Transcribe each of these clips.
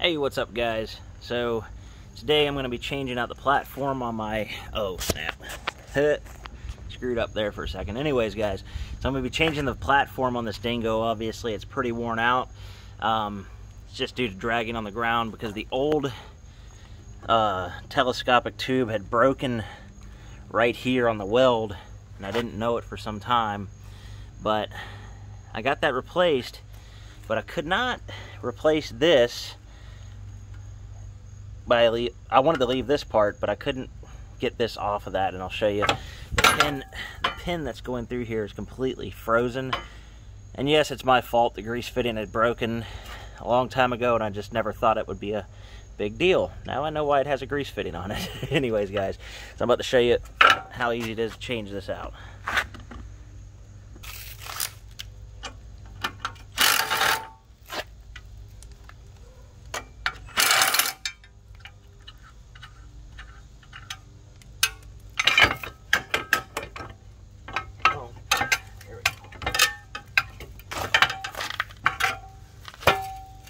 Hey, what's up guys? So today I'm going to be changing out the platform on my, oh snap, screwed up there for a second. Anyways guys, so I'm going to be changing the platform on this dingo. Obviously it's pretty worn out. It's just due to dragging on the ground because the old telescopic tube had broken right here on the weld, and I didn't know it for some time, but I got that replaced. But I could not replace this. But I wanted to leave this part, but I couldn't get this off of that, and I'll show you. The pin that's going through here is completely frozen. And yes, it's my fault. The grease fitting had broken a long time ago, and I just never thought it would be a big deal. Now I know why it has a grease fitting on it. Anyways, guys, so I'm about to show you how easy it is to change this out.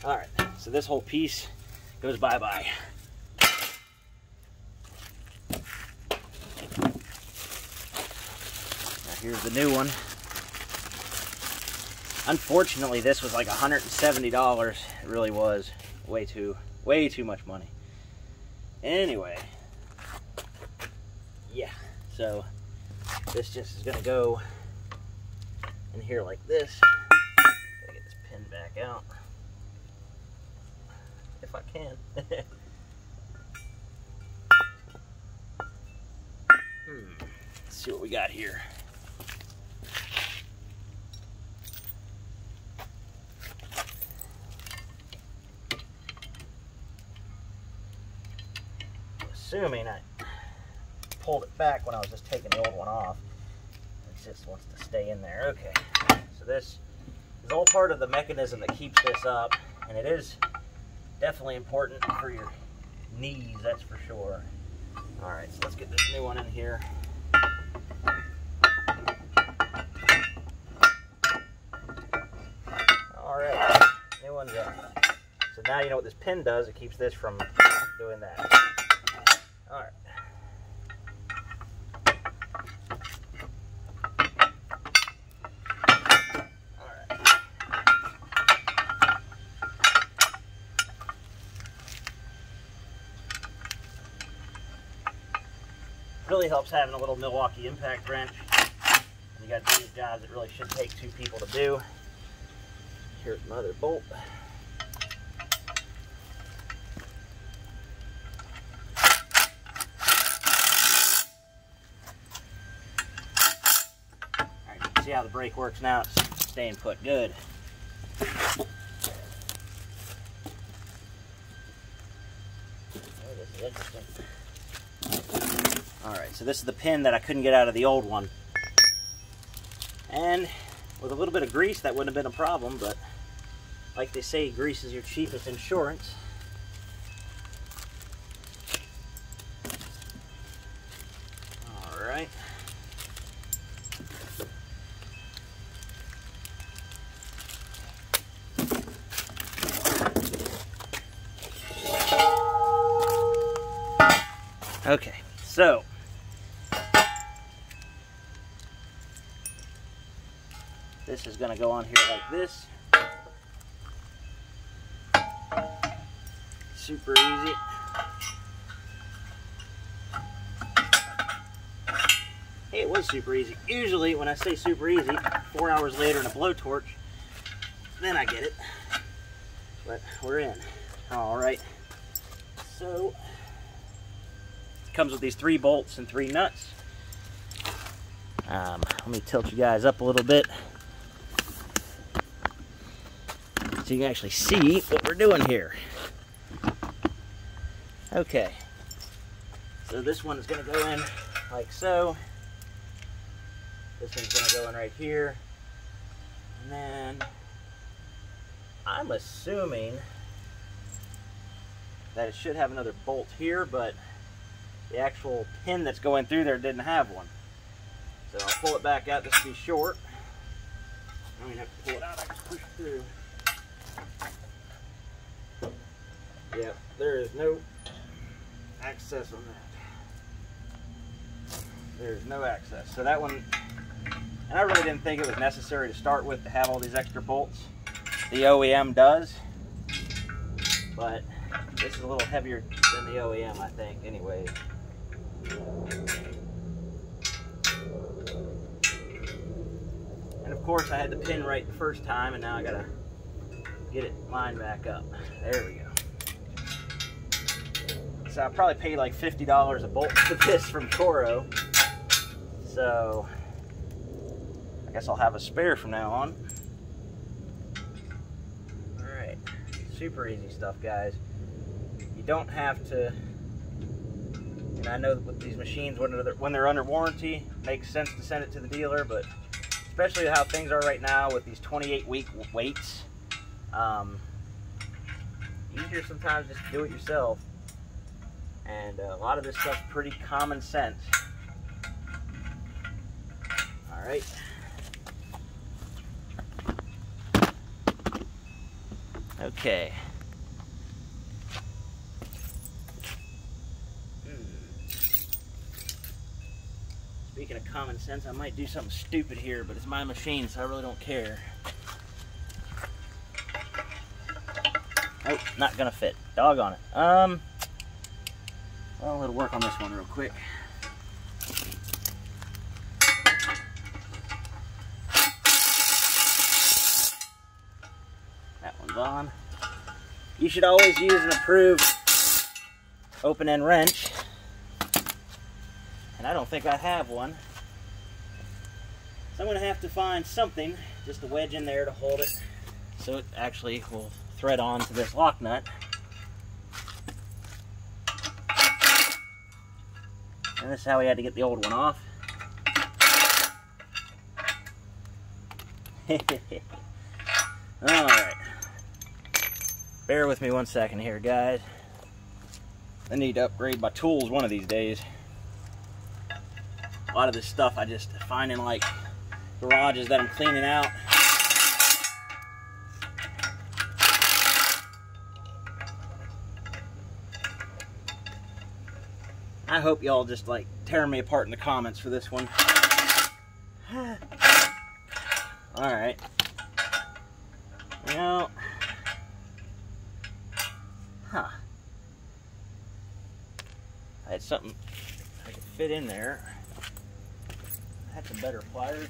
Alright, so this whole piece goes bye-bye. Now here's the new one. Unfortunately, this was like $170. It really was. Way too much money. Anyway. Yeah, so this just is gonna go in here like this. Gotta get this pin back out. If I can. Let's see what we got here. Assuming I pulled it back when I was just taking the old one off. It just wants to stay in there. Okay. So this is all part of the mechanism that keeps this up, and it is definitely important for your knees, that's for sure. Alright, so let's get this new one in here. Alright, new one's in. So now you know what this pin does. It keeps this from doing that. Alright. Really helps having a little Milwaukee impact wrench. You got to do these jobs that really should take two people to do. Here's my other bolt. Alright, you can see how the brake works now. It's staying put good. Oh, this is interesting. Alright, so this is the pin that I couldn't get out of the old one. And with a little bit of grease, that wouldn't have been a problem, but like they say, grease is your cheapest insurance. Alright. Okay, so this is going to go on here like this. Super easy. Hey, it was super easy. Usually when I say super easy, 4 hours later in a blowtorch, then I get it. But we're in. Alright. So it comes with these 3 bolts and 3 nuts. Let me tilt you guys up a little bit so you can actually see what we're doing here. Okay, so this one is going to go in like so. This one's going to go in right here. And then I'm assuming that it should have another bolt here, but the actual pin that's going through there didn't have one. So I'll pull it back out just to be short. I don't even have to pull it out, I just push it through. Yep, there is no access on that. There's no access. So that one, and I really didn't think it was necessary to start with to have all these extra bolts. The OEM does, but this is a little heavier than the OEM, I think, anyways. And of course I had the pin right the first time, and now I gotta get it lined back up. There we go. So I probably paid like $50 a bolt for this from Toro. So I guess I'll have a spare from now on. Alright, super easy stuff, guys. You don't have to, and I know that with these machines, when they're under warranty, it makes sense to send it to the dealer, but especially how things are right now with these 28-week waits, easier sometimes just to do it yourself. And a lot of this stuff's pretty common sense. Alright. Okay. Speaking of common sense, I might do something stupid here, but it's my machine, so I really don't care. Oh, not gonna fit. Doggone it. Well, it'll work on this one real quick. That one's on. You should always use an approved open-end wrench. And I don't think I have one. So I'm going to have to find something just to wedge in there to hold it so it actually will thread on to this lock nut. And this is how we had to get the old one off. Alright. Bear with me one second here, guys. I need to upgrade my tools one of these days. A lot of this stuff I just find in like garages that I'm cleaning out. I hope y'all just like tear me apart in the comments for this one. Alright. You know, I had something I could fit in there. I had some better pliers.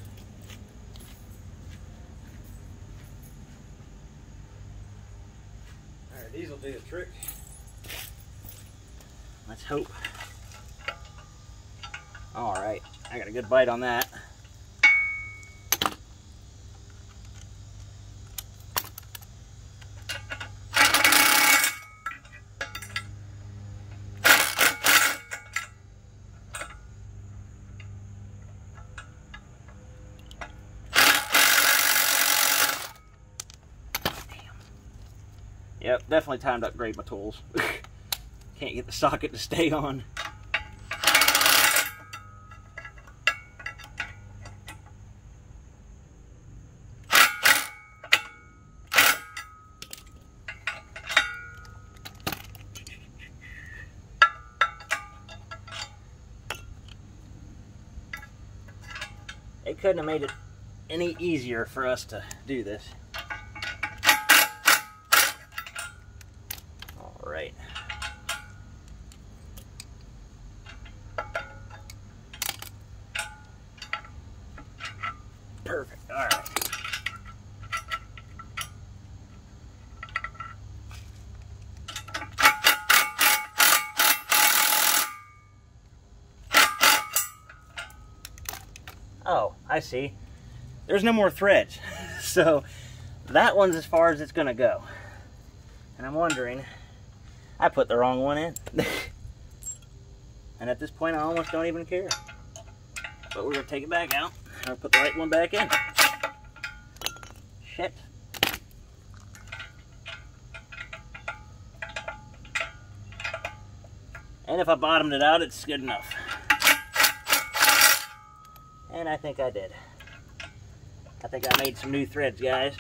Alright, these will do the trick. Let's hope. Alright, I got a good bite on that. Yep, definitely time to upgrade my tools. Can't get the socket to stay on. It couldn't have made it any easier for us to do this. Alright. Perfect. Alright. Oh, I see. There's no more threads. So that one's as far as it's gonna go. And I'm wondering, I put the wrong one in. And at this point I almost don't even care. But we're gonna take it back out and I'll put the right one back in. Shit. And if I bottomed it out, it's good enough. And I think I did. I think I made some new threads, guys.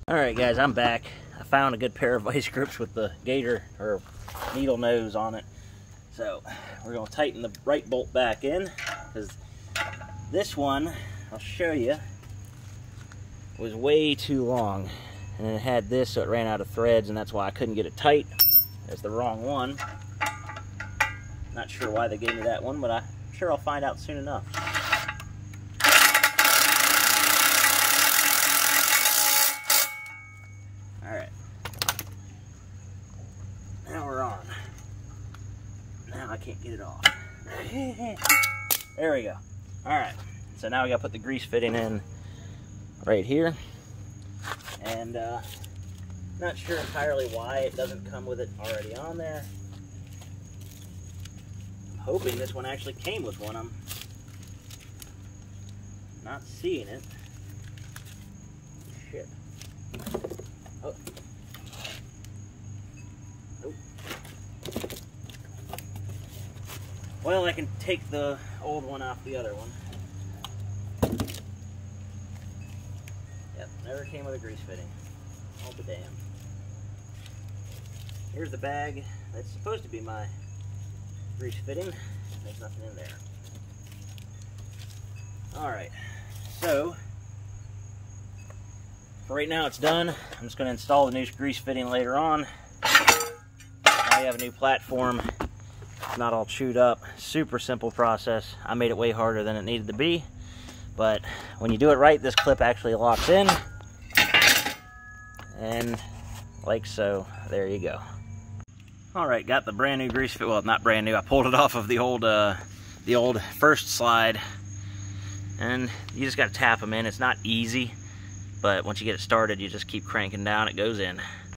Alright guys, I'm back. I found a good pair of vice grips with the gator or needle nose on it. So we're going to tighten the right bolt back in, because this one, I'll show you, was way too long. And it had this, so it ran out of threads, and that's why I couldn't get it tight. It's the wrong one. Not sure why they gave me that one, but I'm sure I'll find out soon enough. Alright. Now we're on. Now I can't get it off. There we go. Alright. So now we gotta put the grease fitting in right here. And not sure entirely why it doesn't come with it already on there. I'm hoping this one actually came with one. I'm not seeing it. Shit. Oh. Nope. Well, I can take the old one off the other one. Yep, never came with a grease fitting. All the damn. Here's the bag. That's supposed to be my grease fitting. There's nothing in there. Alright, so for right now it's done. I'm just going to install the new grease fitting later on. Now you have a new platform. It's not all chewed up. Super simple process. I made it way harder than it needed to be. But when you do it right, this clip actually locks in. And like so, there you go. Alright, got the brand new grease fit. Well, not brand new. I pulled it off of the old first slide. And you just got to tap them in. It's not easy, but once you get it started, you just keep cranking down, it goes in.